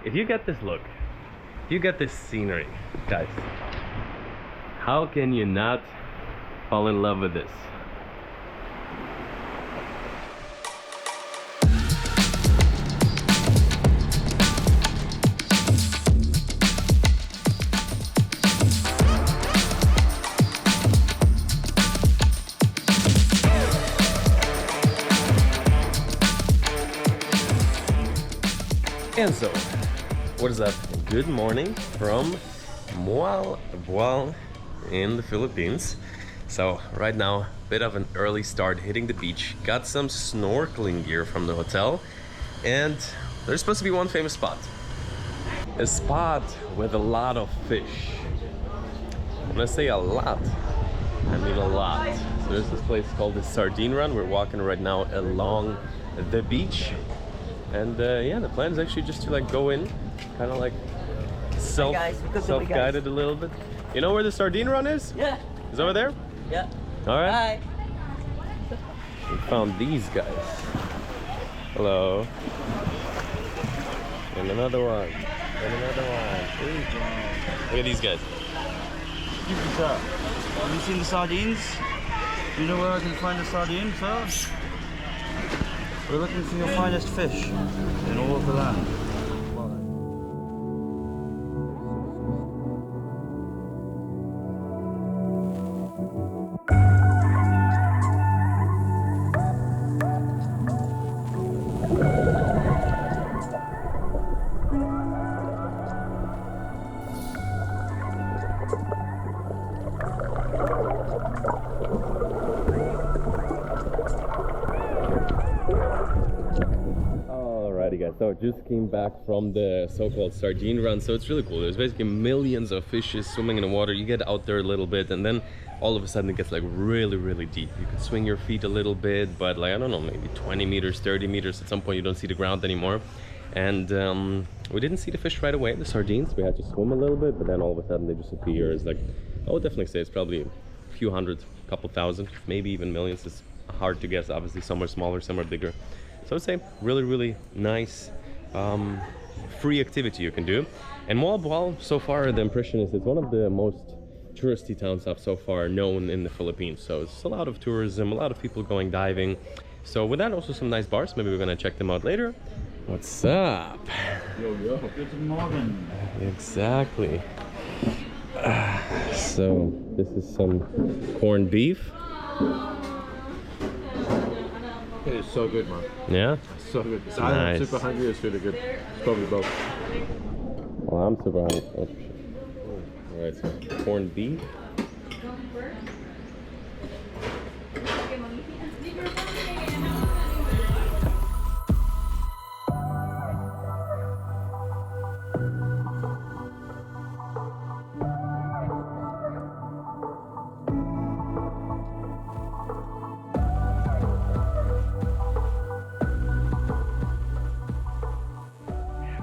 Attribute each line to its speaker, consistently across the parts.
Speaker 1: If you get this look, if you get this scenery, guys, how can you not fall in love with this? And so, what is up? Good morning from Moalboal in the Philippines. So right now, bit of an early start hitting the beach. Got some snorkeling gear from the hotel, and there's supposed to be one famous spot. A spot with a lot of fish. When I say a lot, I mean a lot. So there's this place called the Sardine Run. We're walking right now along the beach. And yeah, the plan is actually just to like go in, kind of like self-guided a little bit. You know where the Sardine Run is?
Speaker 2: Yeah.
Speaker 1: Is over there?
Speaker 2: Yeah.
Speaker 1: All right.
Speaker 2: Bye.
Speaker 1: We found these guys. Hello. And another one. And another one. Look at these guys.
Speaker 2: Have you seen the sardines? Do you know where I can find the sardine first? We're looking for your finest fish in all of the land.
Speaker 1: Guys, so I just came back from the so-called Sardine Run, so it's really cool. There's basically millions of fishes swimming in the water. You get out there a little bit, and then all of a sudden it gets like really deep. You can swing your feet a little bit, but like, I don't know, maybe 20 meters, 30 meters. At some point you don't see the ground anymore. And we didn't see the fish right away, the sardines. We had to swim a little bit, but then all of a sudden they disappear. It's like, I would definitely say it's probably a few hundred, couple thousand, maybe even millions. It's hard to guess. Obviously some are smaller, some are bigger. So I would say really nice free activity you can do. And Moalboal, so far the impression is it's one of the most touristy towns I've so far known in the Philippines. So it's a lot of tourism, a lot of people going diving. So with that, also some nice bars. Maybe we're gonna check them out later. What's up?
Speaker 2: Yo. Good morning.
Speaker 1: Exactly. So this is some corned beef.
Speaker 3: It is so good, man.
Speaker 1: Yeah?
Speaker 3: So good. It's either
Speaker 1: Nice.
Speaker 3: super hungry or it's really good. It's probably both.
Speaker 1: Well, I'm super hungry. Oh. Alright, so corned beef.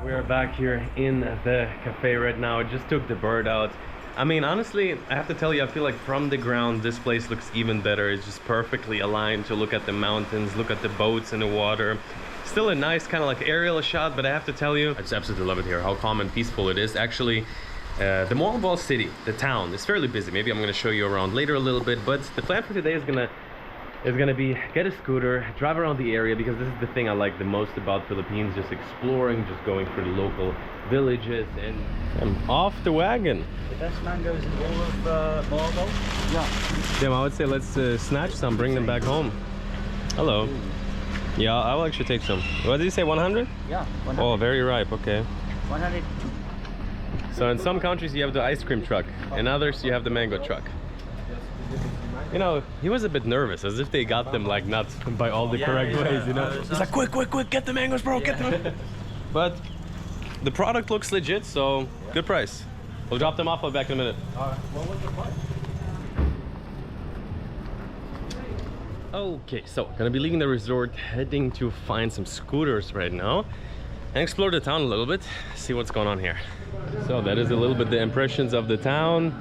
Speaker 1: We are back here in the cafe right now. I just took the bird out. I mean, honestly, I have to tell you, I feel like from the ground, this place looks even better. It's just perfectly aligned to look at the mountains, look at the boats in the water. Still a nice kind of like aerial shot, but I have to tell you, I just absolutely love it here, how calm and peaceful it is. Actually, the Moalboal city, the town, is fairly busy. Maybe I'm going to show you around later a little bit, but the plan for today is gonna be get a scooter, drive around the area, because this is the thing I like the most about Philippines, just exploring, just going through the local villages. And I'm off the wagon.
Speaker 2: The best mangoes in all of Moalboal? Yeah.
Speaker 1: Tim, I would say let's snatch some, bring them back home. Hello.
Speaker 2: Ooh.
Speaker 1: Yeah, I will actually take some. What did you say, 100?
Speaker 2: Yeah, 100.
Speaker 1: Oh, very ripe, okay.
Speaker 2: 100.
Speaker 1: So in some countries you have the ice cream truck, in others you have the mango truck. You know, he was a bit nervous, as if they got them like not by all the correct ways, you know? He's like, quick, get the mangoes, bro, get them. But the product looks legit, so good price. We'll drop them off, I'll be back in a minute.
Speaker 3: What was the price?
Speaker 1: Okay, so gonna be leaving the resort, heading to find some scooters right now and explore the town a little bit, see what's going on here. So that is a little bit the impressions of the town.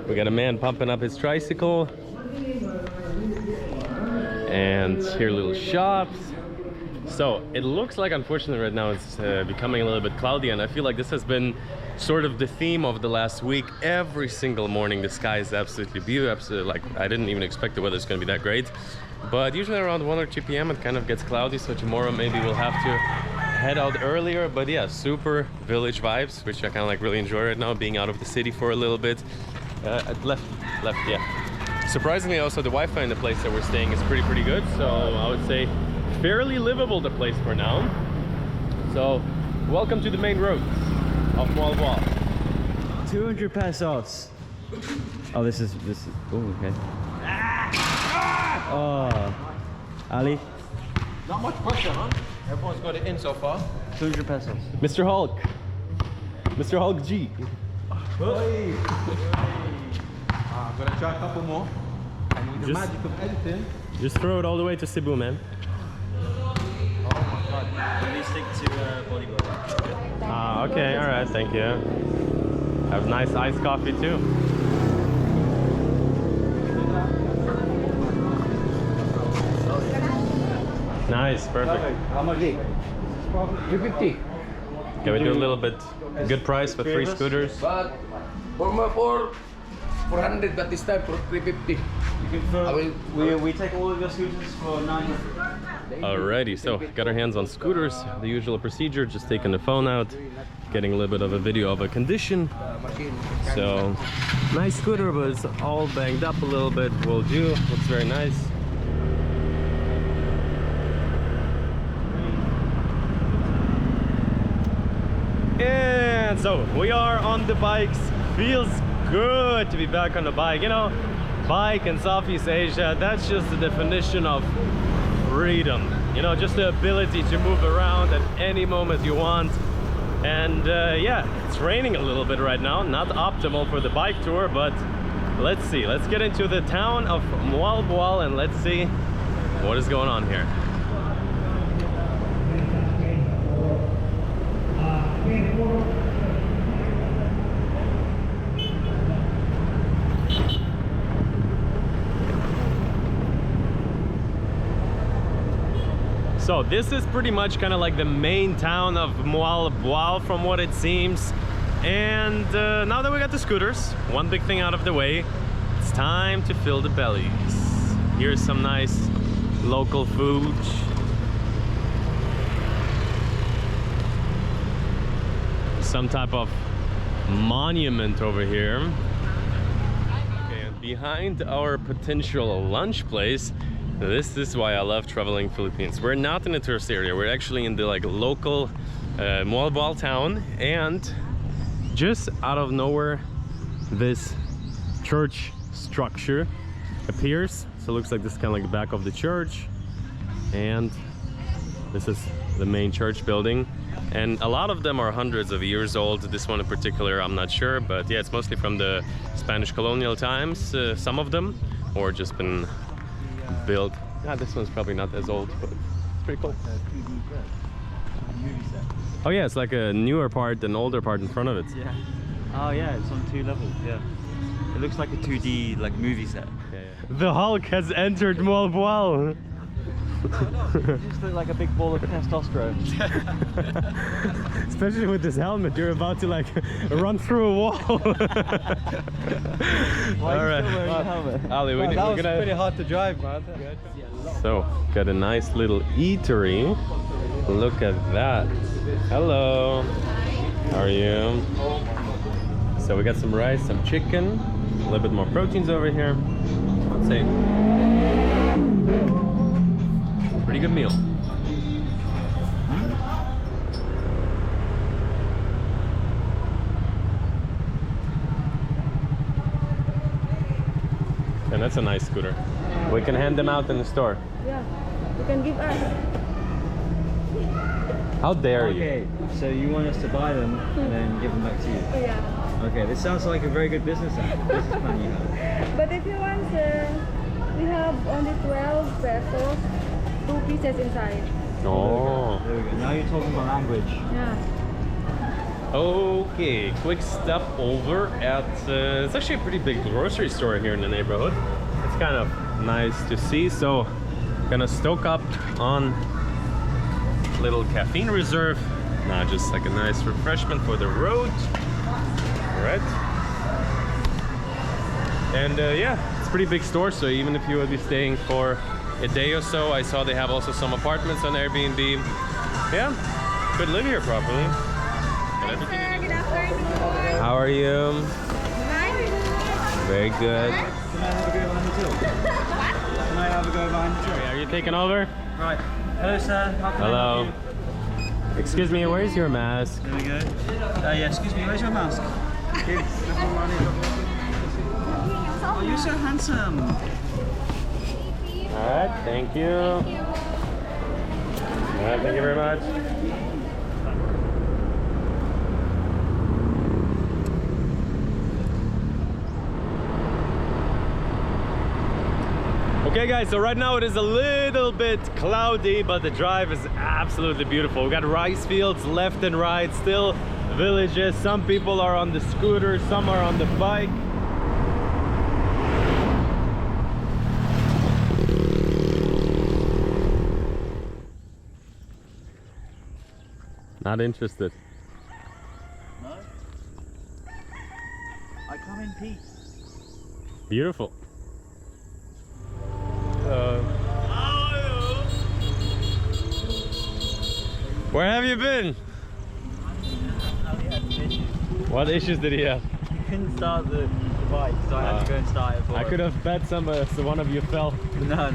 Speaker 1: We got a man pumping up his tricycle. And here are little shops. So it looks like, unfortunately, right now it's becoming a little bit cloudy, and I feel like this has been sort of the theme of the last week. Every single morning the sky is absolutely beautiful. Like, I didn't even expect the weather's going to be that great, but usually around 1 or 2 p.m. it kind of gets cloudy, so tomorrow maybe we'll have to head out earlier. But yeah, super village vibes, which I kind of like really enjoy right now, being out of the city for a little bit. Left, yeah. Surprisingly, also the Wi-Fi in the place that we're staying is pretty good, so I would say fairly livable, the place for now. So welcome to the main road of Moalboal.
Speaker 2: 200 pesos. Oh, this is. Oh, okay. Oh, Ali.
Speaker 3: Not much pressure, man. Everyone's got it in so far.
Speaker 2: 200 pesos.
Speaker 1: Mr. Hulk. Mr. Hulk G.
Speaker 3: Hey. I'm gonna try a couple more. And with the magic of editing.
Speaker 1: Just throw it all the way to Cebu, man.
Speaker 3: Oh my god.
Speaker 2: Let me stick to bodyboard.
Speaker 1: Ah, okay, all right, thank you. Have nice iced coffee too. Nice, perfect.
Speaker 3: How much? 350.
Speaker 1: Can we do a little bit good price with free scooters?
Speaker 3: But for 400, but this time for 350.
Speaker 2: You can throw, we take all of your scooters for 900.
Speaker 1: Alrighty, so got our hands on scooters. The usual procedure, just taking the phone out, getting a little bit of a video of a condition. So, nice scooter, but it's all banged up a little bit. Will do, looks very nice. And so we are on the bikes. Feels good to be back on the bike. You know, bike in Southeast Asia, that's just the definition of freedom. You know, just the ability to move around at any moment you want. And yeah, it's raining a little bit right now. Not optimal for the bike tour, but let's see. Let's get into the town of Moalboal and let's see what is going on here. So this is pretty much kind of like the main town of Moalboal from what it seems. And now that we got the scooters, one big thing out of the way, it's time to fill the bellies. Here's some nice local food. Some type of monument over here. Okay, and behind our potential lunch place, this is why I love traveling Philippines. We're not in a tourist area, we're actually in the like local Moalboal town, and just out of nowhere this church structure appears. So it looks like this is kind of like the back of the church, and this is the main church building. And a lot of them are hundreds of years old. This one in particular, I'm not sure, but yeah, it's mostly from the Spanish colonial times, some of them, or just been built. This one's probably not as old, but it's pretty cool. Oh yeah, it's like a newer part and older part in front of it.
Speaker 2: Yeah. Oh yeah, it's on 2 levels. Yeah. It looks like a 2D like movie set.
Speaker 1: Yeah, yeah. The Hulk has entered Moalboal.
Speaker 2: You just look like a big ball of testosterone.
Speaker 1: Especially with this helmet, you're about to like run through a wall.
Speaker 2: Why are you still wearing a helmet?
Speaker 1: Ali, we're gonna...
Speaker 3: pretty hard to drive, man.
Speaker 1: So, got a nice little eatery. Look at that. Hello. How are you? So we got some rice, some chicken, a little bit more proteins over here. Let's see. Pretty good meal. And that's a nice scooter. We can hand them out in the store.
Speaker 4: Yeah, you can give us.
Speaker 1: How dare you?
Speaker 2: Okay, so you want us to buy them and then give them back to you?
Speaker 4: Oh, yeah.
Speaker 2: Okay, this sounds like a very good business plan you have.
Speaker 4: But if you want, we have only 12 pesos, 2 pieces inside.
Speaker 1: Oh.
Speaker 2: There we go. Now you're talking about language.
Speaker 4: Yeah.
Speaker 1: Okay, quick step over at, it's actually a pretty big grocery store here in the neighborhood. It's kind of nice to see, so gonna stock up on little caffeine reserve. Now just like a nice refreshment for the road. All right. And yeah, it's a pretty big store, so even if you would be staying for a day or so, I saw they have also some apartments on Airbnb. Yeah, could live here properly. Got everything you need.
Speaker 4: Good afternoon.
Speaker 1: How are you? Very good.
Speaker 2: Can I have a go behind the till? Can I have a go behind the till?
Speaker 1: Are you taking over?
Speaker 2: Right. Hello, sir. How can I
Speaker 1: Hello.
Speaker 2: help you?
Speaker 1: Excuse me, where's your mask?
Speaker 2: There we go. Yeah, excuse me, where's your mask? Oh, you're so handsome.
Speaker 1: All right, thank you. All right, thank you very much. Okay guys, so right now it is a little bit cloudy, but the drive is absolutely beautiful. We got rice fields left and right, still villages. Some people are on the scooter, some are on the bike. Not interested.
Speaker 2: No? I come in peace.
Speaker 1: Beautiful. Where have you been? What issues did he have?
Speaker 2: He couldn't start the bike, so I had to go and start it for
Speaker 1: I
Speaker 2: him.
Speaker 1: could have bet some so one of you fell.
Speaker 2: No.
Speaker 3: I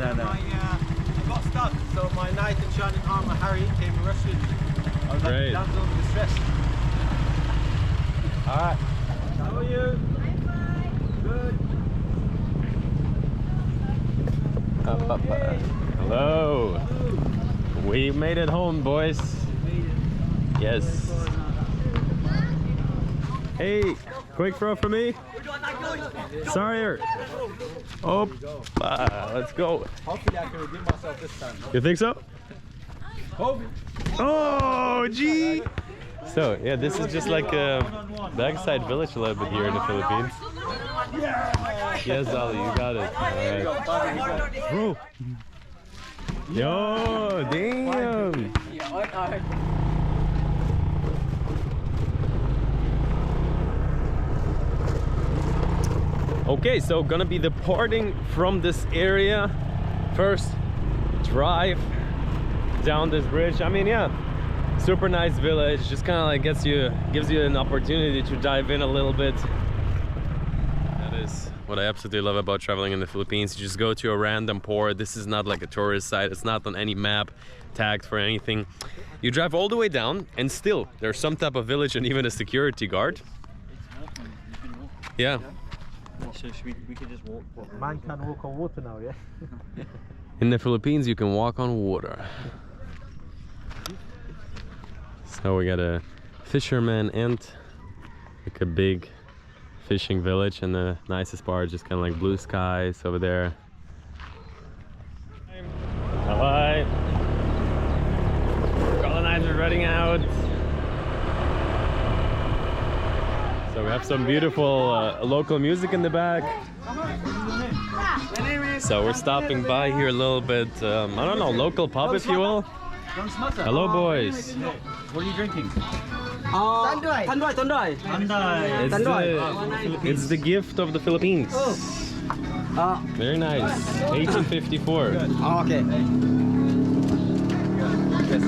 Speaker 3: got stuck, so my knight in shining armor Harry came and rescued me. I was
Speaker 1: Great.
Speaker 3: like, down over the stress.
Speaker 1: Alright.
Speaker 3: How are you? Good.
Speaker 1: Hello. We made it home, boys. Yes. Hey, quick throw for me. Sorry. Oh, let's go.
Speaker 3: Hopefully I can redeem myself this time.
Speaker 1: You think so?
Speaker 3: Hopefully.
Speaker 1: Oh, gee. So yeah, this is just like a backside village a little bit here in the Philippines. Yes, Ali, you got it. All right. Bro. Yo, damn. Okay, so gonna be departing from this area. First, drive down this bridge. I mean, yeah, super nice village. Just kind of like gives you an opportunity to dive in a little bit. That is what I absolutely love about traveling in the Philippines. You just go to a random port. This is not like a tourist site. It's not on any map tagged for anything. You drive all the way down, and still there's some type of village and even a security guard. Yeah.
Speaker 2: So we could just walk.
Speaker 3: Man can walk on water now, yeah?
Speaker 1: In the Philippines, you can walk on water. So we got a fisherman and like a big fishing village, and the nicest part just kind of like blue skies over there. Alright. Colonizers running out. So we have some beautiful local music in the back. So we're stopping by here a little bit, I don't know, local pub if you will. Hello boys.
Speaker 2: What are you drinking?
Speaker 5: Tandoy.
Speaker 2: Andai.
Speaker 1: It's the gift of the Philippines. Very nice. 1854.
Speaker 5: Okay.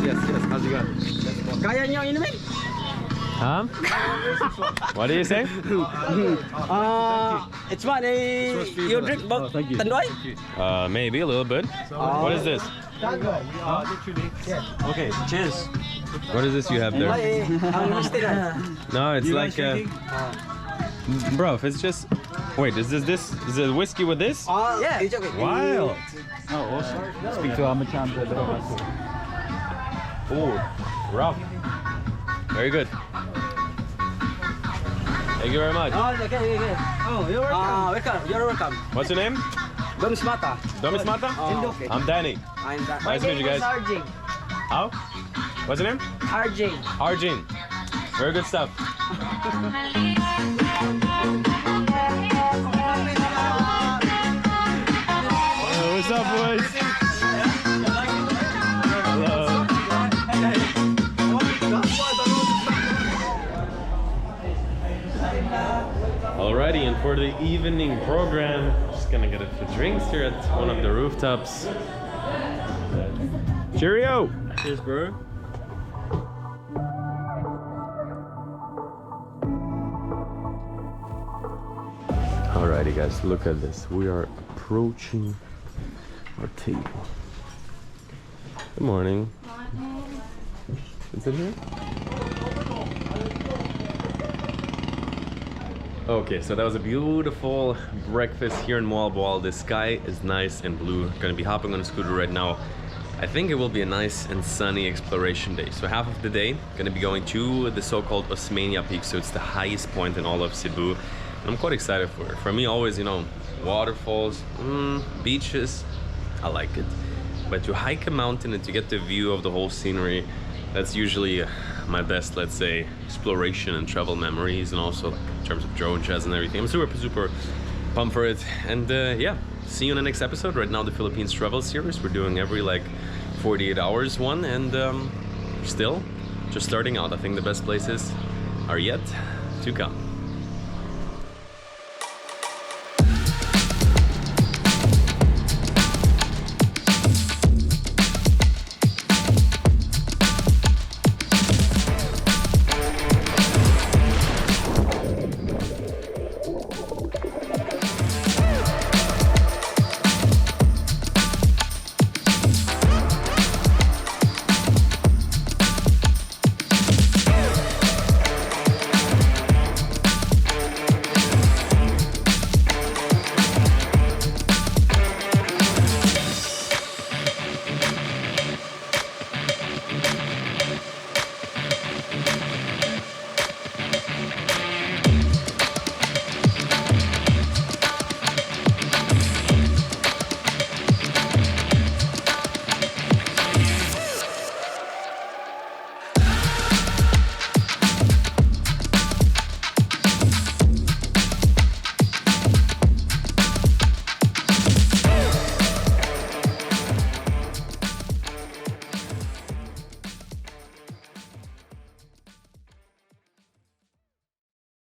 Speaker 3: Yes. How's it going?
Speaker 5: Kaya nyo inumin?
Speaker 1: Huh? What are you saying?
Speaker 5: It's fun. You drink about Tandoy?
Speaker 1: Maybe a little bit. What is this?
Speaker 2: Okay, cheers.
Speaker 1: What is this you have there? No, it's like bro, if it's just wait, is it whiskey with this?
Speaker 5: Yeah, it's okay.
Speaker 1: Wild.
Speaker 2: Oh, awesome. Speak to our Machan.
Speaker 1: Oh, rough. Very good. Thank you very much.
Speaker 5: Okay. Oh, you're welcome. Welcome. You're welcome.
Speaker 1: What's your name?
Speaker 5: Domis Mata.
Speaker 1: Domis Mata?
Speaker 5: Okay.
Speaker 1: I'm Danny.
Speaker 5: I'm that.
Speaker 1: Nice to meet you guys.
Speaker 5: RJ.
Speaker 1: How? What's your name?
Speaker 5: RJ.
Speaker 1: Arjun. Very good stuff. What's up, boys? Hello. Alrighty, and for the evening program, just gonna get a few drinks here at one of the rooftops. Cheerio!
Speaker 2: Cheers, bro.
Speaker 1: Alrighty guys, look at this. We are approaching our table. Good morning. Is it here? Okay, so that was a beautiful breakfast here in Moalboal. The sky is nice and blue. Gonna be hopping on a scooter right now. I think it will be a nice and sunny exploration day. So half of the day, gonna be going to the so-called Osmeña peak. So it's the highest point in all of Cebu. And I'm quite excited for it. For me, always, you know, waterfalls, beaches, I like it. But to hike a mountain and to get the view of the whole scenery, that's usually my best, let's say, exploration and travel memories, and also like, in terms of drone shots and everything. I'm super pumped for it. And yeah, see you in the next episode. Right now, the Philippines travel series, we're doing every like 48 hours one, and still just starting out. I think the best places are yet to come.